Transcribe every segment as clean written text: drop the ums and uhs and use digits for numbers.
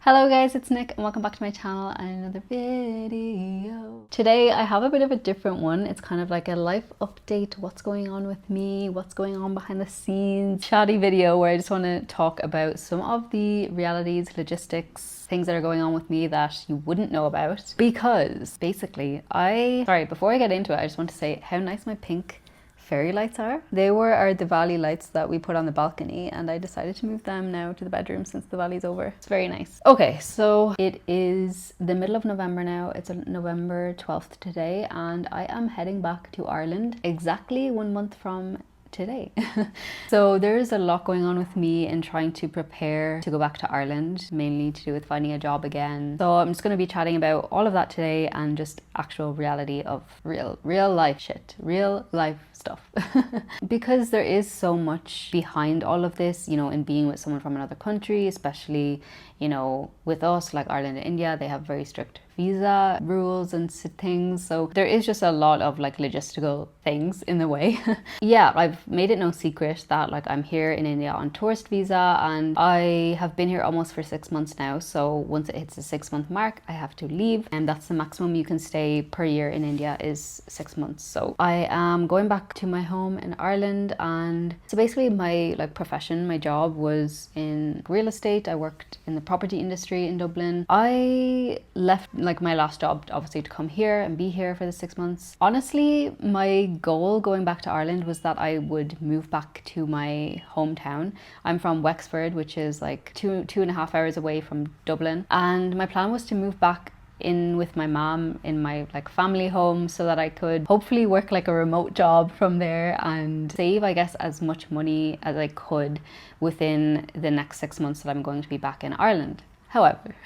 Hello guys, it's Nick and welcome back to my channel and another video. Today I have a bit of a different one. It's kind of like a life update, what's going on with me, what's going on behind the scenes, chatty video where I just want to talk about some of the realities, logistics, things that are going on with me that you wouldn't know about. Because basically before I get into it, I just want to say how nice my pink fairy lights are. They were our Diwali lights that we put on the balcony and I decided to move them now to the bedroom since Diwali's over. It's very nice. Okay, so it is the middle of November now. It's November 12th today and I am heading back to Ireland exactly 1 month from today. So there's a lot going on with me in trying to prepare to go back to Ireland, mainly to do with finding a job again. So I'm just going to be chatting about all of that today and just actual reality of real life shit, real life stuff. Because there is so much behind all of this, you know, in being with someone from another country, especially, you know, with us, like Ireland and India, they have very strict visa rules and things. So there is just a lot of like logistical things in the way. Yeah, I've made it no secret that like I'm here in India on tourist visa and I have been here almost for 6 months now. So once it hits the 6-month mark, I have to leave, and that's the maximum you can stay per year in India is 6 months. So I am going back to my home in Ireland, and so basically my like profession, my job was in real estate. I worked in the property industry in Dublin. I left like my last job obviously to come here and be here for the 6 months. Honestly, my goal going back to Ireland was that I would move back to my hometown. I'm from Wexford, which is like two and a half hours away from Dublin, and my plan was to move back in with my mom in my like family home so that I could hopefully work like a remote job from there and save, I guess, as much money as I could within the next 6 months that I'm going to be back in Ireland. However,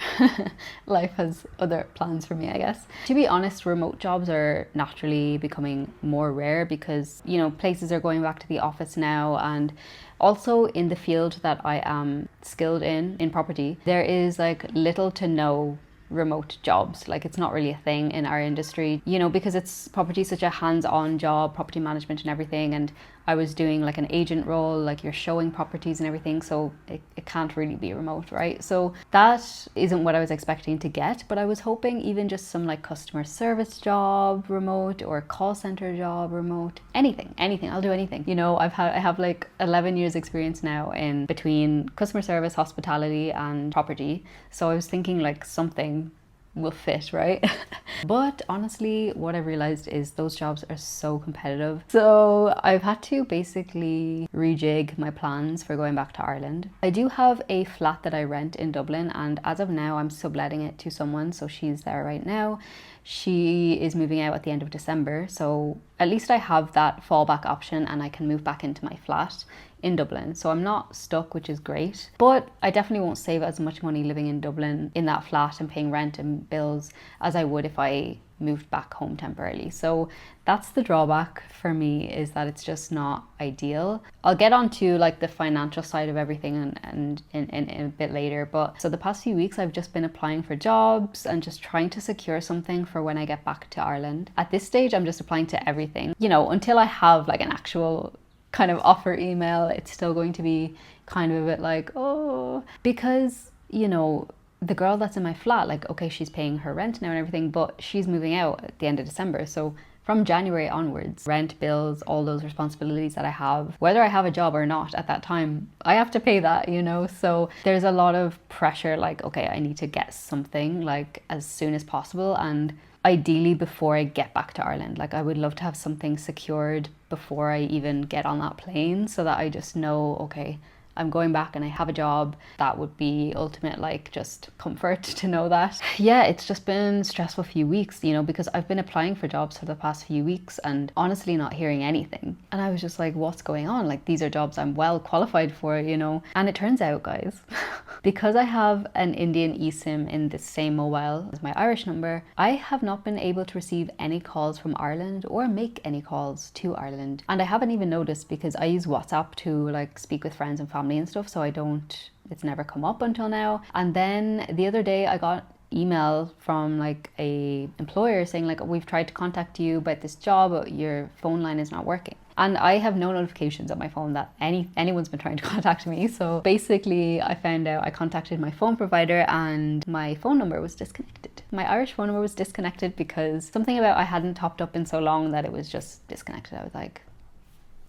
life has other plans for me, I guess. To be honest, remote jobs are naturally becoming more rare because, you know, places are going back to the office now, and also in the field that I am skilled in property, there is like little to no remote jobs. Like, it's not really a thing in our industry, you know, because it's property, such a hands-on job, property management and everything, and I was doing like an agent role, like you're showing properties and everything, so it can't really be remote, right? So that isn't what I was expecting to get, but I was hoping even just some like customer service job remote or call center job remote, anything, I'll do anything. You know, I have like 11 years experience now in between customer service, hospitality and property, so I was thinking like something will fit, right? But honestly, what I realized is those jobs are so competitive. So I've had to basically rejig my plans for going back to Ireland. I do have a flat that I rent in Dublin, and as of now I'm subletting it to someone, so she's there right now. She is moving out at the end of December, so at least I have that fallback option and I can move back into my flat in Dublin. So I'm not stuck, which is great, but I definitely won't save as much money living in Dublin in that flat and paying rent and bills as I would if I moved back home temporarily. So that's the drawback for me, is that it's just not ideal. I'll get onto like the financial side of everything and in a bit later, but so the past few weeks I've just been applying for jobs and just trying to secure something for when I get back to Ireland. At this stage I'm just applying to everything, you know, until I have like an actual kind of offer email. It's still going to be kind of a bit like, oh, because, you know, the girl that's in my flat, like, okay, she's paying her rent now and everything, but she's moving out at the end of December. So from January onwards, rent, bills, all those responsibilities that I have, whether I have a job or not at that time, I have to pay that, you know? So there's a lot of pressure, like, okay, I need to get something like as soon as possible, and ideally before I get back to Ireland. Like, I would love to have something secured before I even get on that plane, so that I just know, okay, I'm going back and I have a job. That would be ultimate, like, just comfort to know that. Yeah, it's just been a stressful few weeks, you know, because I've been applying for jobs for the past few weeks and honestly not hearing anything. And I was just like, what's going on? Like, these are jobs I'm well qualified for, you know? And it turns out, guys, because I have an Indian eSIM in the same mobile as my Irish number, I have not been able to receive any calls from Ireland or make any calls to Ireland. And I haven't even noticed because I use WhatsApp to like speak with friends and family and stuff, so it's never come up until now. And then the other day I got email from like a employer saying like, we've tried to contact you about this job, but your phone line is not working. And I have no notifications on my phone that anyone's been trying to contact me. So basically I found out, I contacted my phone provider and my phone number was disconnected. My Irish phone number was disconnected because something about I hadn't topped up in so long that it was just disconnected. I was like,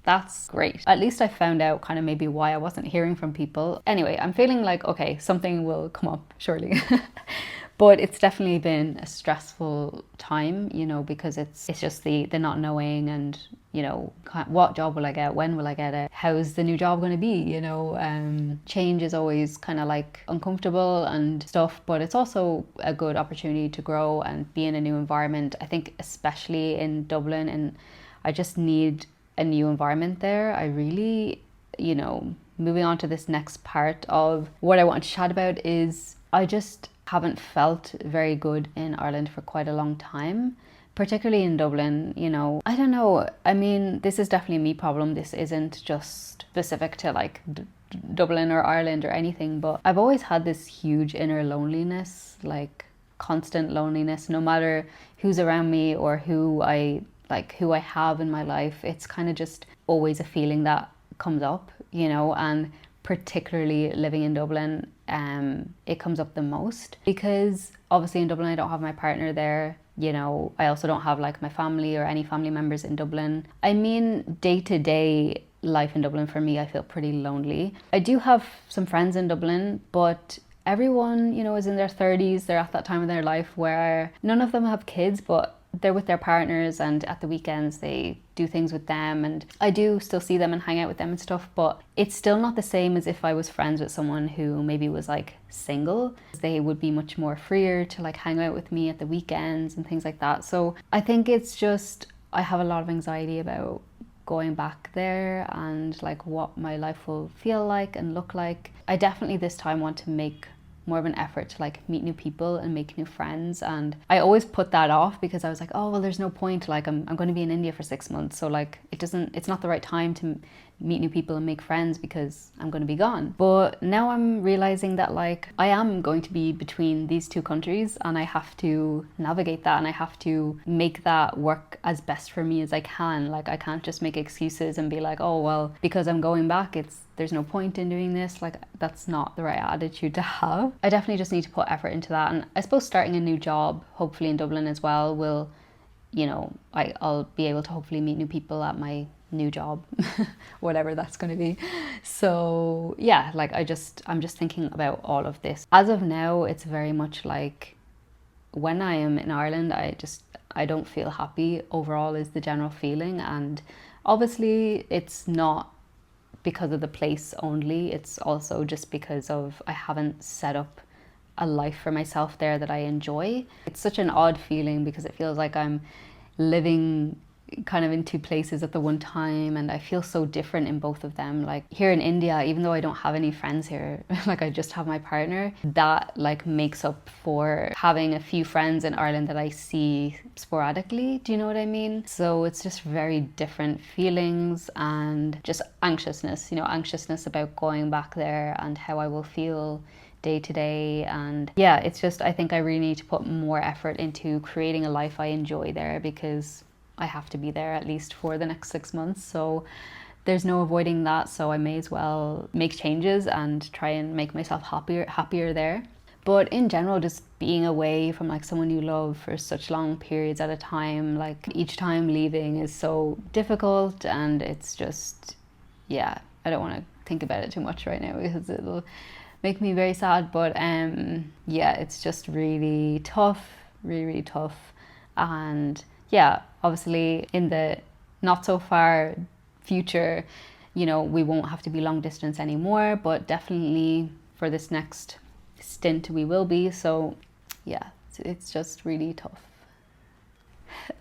that's great. At least I found out kind of maybe why I wasn't hearing from people. Anyway, I'm feeling like, okay, something will come up surely. But it's definitely been a stressful time, you know, because it's just the not knowing and, you know, what job will I get? When will I get it? How's the new job going to be? You know, change is always kind of like uncomfortable and stuff, but it's also a good opportunity to grow and be in a new environment. I think especially in Dublin, and I just need a new environment there. I really, you know, moving on to this next part of what I want to chat about is I just haven't felt very good in Ireland for quite a long time, particularly in Dublin. You know, I don't know. I mean, this is definitely a me problem. This isn't just specific to like Dublin or Ireland or anything, but I've always had this huge inner loneliness, like constant loneliness, no matter who's around me or who I have in my life. It's kind of just always a feeling that comes up, you know, and particularly living in Dublin, it comes up the most because obviously in Dublin I don't have my partner there. You know, I also don't have like my family or any family members in Dublin. I mean, day-to-day life in Dublin for me, I feel pretty lonely. I do have some friends in Dublin, but everyone, you know, is in their 30s. They're at that time of their life where none of them have kids, but they're with their partners, and at the weekends they do things with them, and I do still see them and hang out with them and stuff, but it's still not the same as if I was friends with someone who maybe was like single. They would be much more freer to like hang out with me at the weekends and things like that. So I think it's just, I have a lot of anxiety about going back there and like what my life will feel like and look like. I definitely this time want to make more of an effort to like meet new people and make new friends, and I always put that off because I was like, oh well, there's no point, like I'm going to be in India for 6 months, so like it's not the right time to meet new people and make friends because I'm going to be gone. But now I'm realizing that like I am going to be between these two countries and I have to navigate that and I have to make that work as best for me as I can. Like I can't just make excuses and be like, oh well, because I'm going back, there's no point in doing this. Like that's not the right attitude to have. I definitely just need to put effort into that, and I suppose starting a new job, hopefully in Dublin as well, will, you know, I'll be able to hopefully meet new people at my new job, whatever that's going to be. So yeah, like I'm just thinking about all of this. As of now, it's very much like when I am in Ireland, I don't feel happy overall is the general feeling, and obviously it's not because of the place only, it's also just because of I haven't set up a life for myself there that I enjoy. It's such an odd feeling because it feels like I'm living kind of in two places at the one time, and I feel so different in both of them. Like here in India, even though I don't have any friends here, like I just have my partner, that like makes up for having a few friends in Ireland that I see sporadically. Do you know what I mean? So it's just very different feelings and just anxiousness, you know, anxiousness about going back there and how I will feel day to day. And yeah, it's just, I think I really need to put more effort into creating a life I enjoy there, because I have to be there at least for the next 6 months. So there's no avoiding that. So I may as well make changes and try and make myself happier there. But in general, just being away from like someone you love for such long periods at a time, like each time leaving is so difficult, and it's just, yeah, I don't want to think about it too much right now because it'll make me very sad. But yeah, it's just really tough, really tough. And yeah, obviously in the not so far future, you know, we won't have to be long distance anymore, but definitely for this next stint we will be. So yeah, it's just really tough.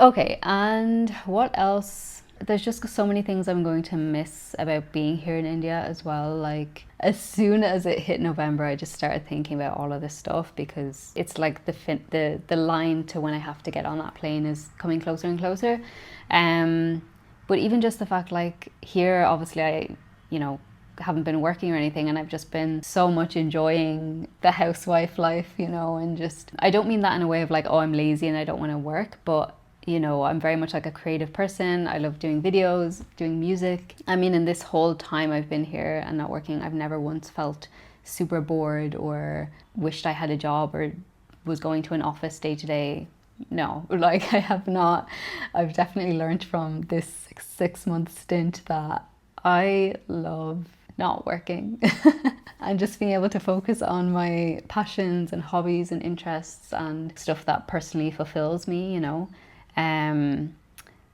Okay, and what else? There's just so many things I'm going to miss about being here in India as well. Like as soon as it hit November, I just started thinking about all of this stuff, because it's like the line to when I have to get on that plane is coming closer and closer. But even just the fact, like here, obviously I, you know, haven't been working or anything, and I've just been so much enjoying the housewife life, you know, and just, I don't mean that in a way of like, oh, I'm lazy and I don't want to work, but You know, I'm very much like a creative person. I love doing videos, doing music. I mean, in this whole time I've been here and not working, I've never once felt super bored or wished I had a job or was going to an office day to day. No, like I have not. I've definitely learned from this 6 month stint that I love not working and just being able to focus on my passions and hobbies and interests and stuff that personally fulfills me, you know.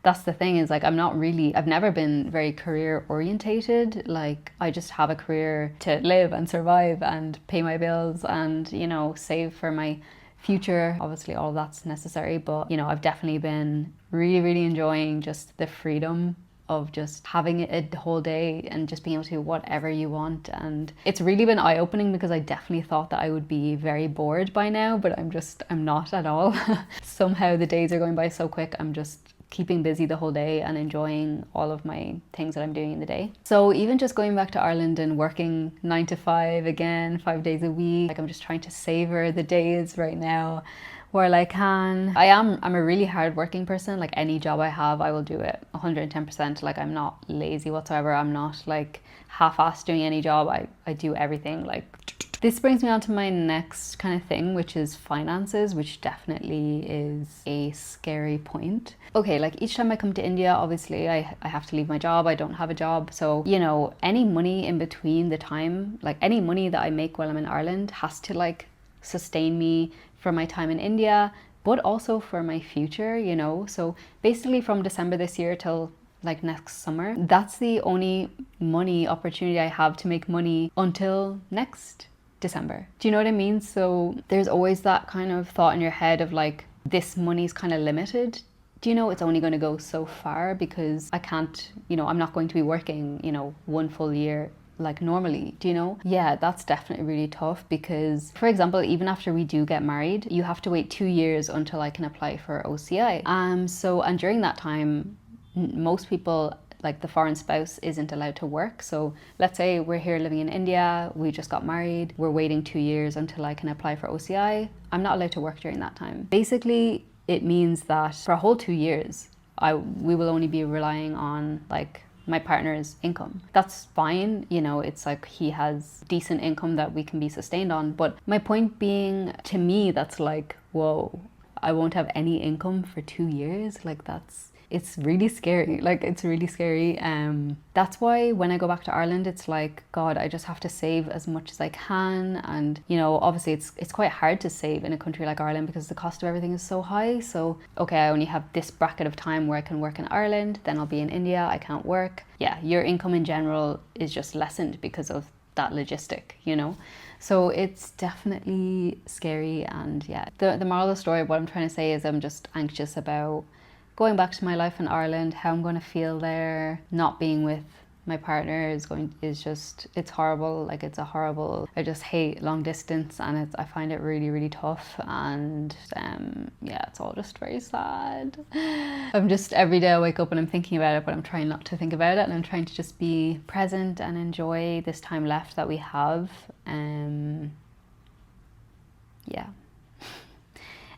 That's the thing, is like I've never been very career orientated. Like I just have a career to live and survive and pay my bills and, you know, save for my future. Obviously all of that's necessary, but you know, I've definitely been really enjoying just the freedom of just having a whole day and just being able to do whatever you want. And it's really been eye-opening because I definitely thought that I would be very bored by now, but I'm not at all. Somehow the days are going by so quick. I'm just keeping busy the whole day and enjoying all of my things that I'm doing in the day. So even just going back to Ireland and working 9 to 5 again, 5 days a week, like I'm just trying to savor the days right now while I can. I'm a really hard-working person. Like any job I have, I will do it 110%. Like I'm not lazy whatsoever. I'm not like half-assed doing any job. I do everything. Like this brings me on to my next kind of thing, which is finances, which definitely is a scary point. Okay, like each time I come to India, obviously I have to leave my job. I don't have a job. So, you know, any money in between the time, like any money that I make while I'm in Ireland has to like sustain me for my time in India, but also for my future, you know. So basically from December this year till like next summer, that's the only money opportunity I have to make money until next December. Do you know what I mean? So there's always that kind of thought in your head of like, this money's kind of limited. Do you know, it's only going to go so far because I can't, you know, I'm not going to be working, you know, 1 full year like normally, do you know? Yeah, that's definitely really tough because, for example, even after we do get married, you have to wait 2 years until I can apply for OCI. And during that time, most people, like the foreign spouse, isn't allowed to work. So let's say we're here living in India, we just got married, we're waiting 2 years until I can apply for OCI. I'm not allowed to work during that time. Basically, it means that for a whole 2 years, we will only be relying on like my partner's income. That's fine, you know, it's like he has decent income that we can be sustained on. But my point being, to me, that's like, whoa, I won't have any income for 2 years. Like it's really scary. Like it's really scary. That's why when I go back to Ireland, it's like, God, I just have to save as much as I can. And, you know, obviously it's quite hard to save in a country like Ireland because the cost of everything is so high. So, okay, I only have this bracket of time where I can work in Ireland, then I'll be in India, I can't work. Yeah, your income in general is just lessened because of that logistic, you know? So it's definitely scary. And yeah, the moral of the story, what I'm trying to say is I'm just anxious about going back to my life in Ireland, how I'm going to feel there. Not being with my partner is just, it's horrible. Like it's a horrible, I just hate long distance and I find it really tough. And yeah, it's all just very sad. I'm just, every day I wake up and I'm thinking about it, but I'm trying not to think about it, and I'm trying to just be present and enjoy this time left that we have. Yeah.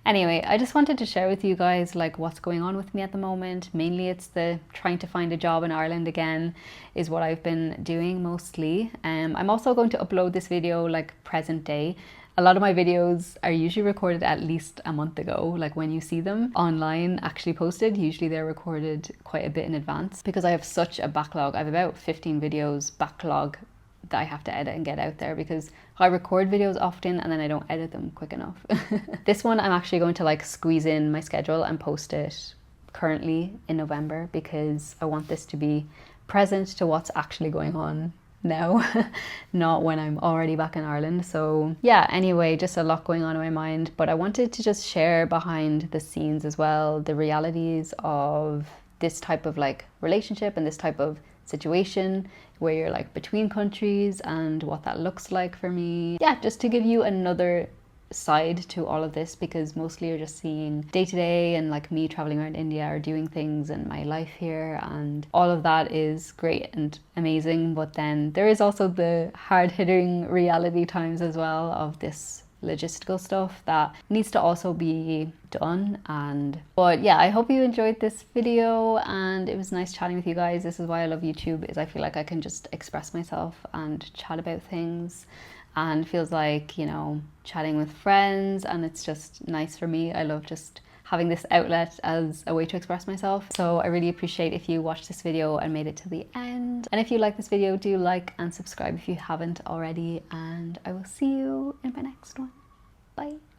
Anyway, I just wanted to share with you guys like what's going on with me at the moment. Mainly it's the trying to find a job in Ireland again is what I've been doing mostly. I'm also going to upload this video like present day. A lot of my videos are usually recorded at least a month ago. Like when you see them online actually posted, usually they're recorded quite a bit in advance because I have such a backlog. I have about 15 videos backlog that I have to edit and get out there because I record videos often and then I don't edit them quick enough. This one I'm actually going to like squeeze in my schedule and post it currently in November because I want this to be present to what's actually going on now, not when I'm already back in Ireland. So yeah, anyway, just a lot going on in my mind, but I wanted to just share behind the scenes as well, the realities of this type of like relationship and this type of situation where you're like between countries and what that looks like for me. Yeah, just to give you another side to all of this, because mostly you're just seeing day to day and like me traveling around India or doing things and my life here, and all of that is great and amazing, but then there is also the hard-hitting reality times as well of this logistical stuff that needs to also be done. But yeah, I hope you enjoyed this video, and it was nice chatting with you guys. This is why I love YouTube, is I feel like I can just express myself and chat about things, and feels like, you know, chatting with friends, and it's just nice for me. I love just having this outlet as a way to express myself. So I really appreciate if you watched this video and made it to the end. And if you like this video, do like and subscribe if you haven't already, and I will see you in my next one. Bye.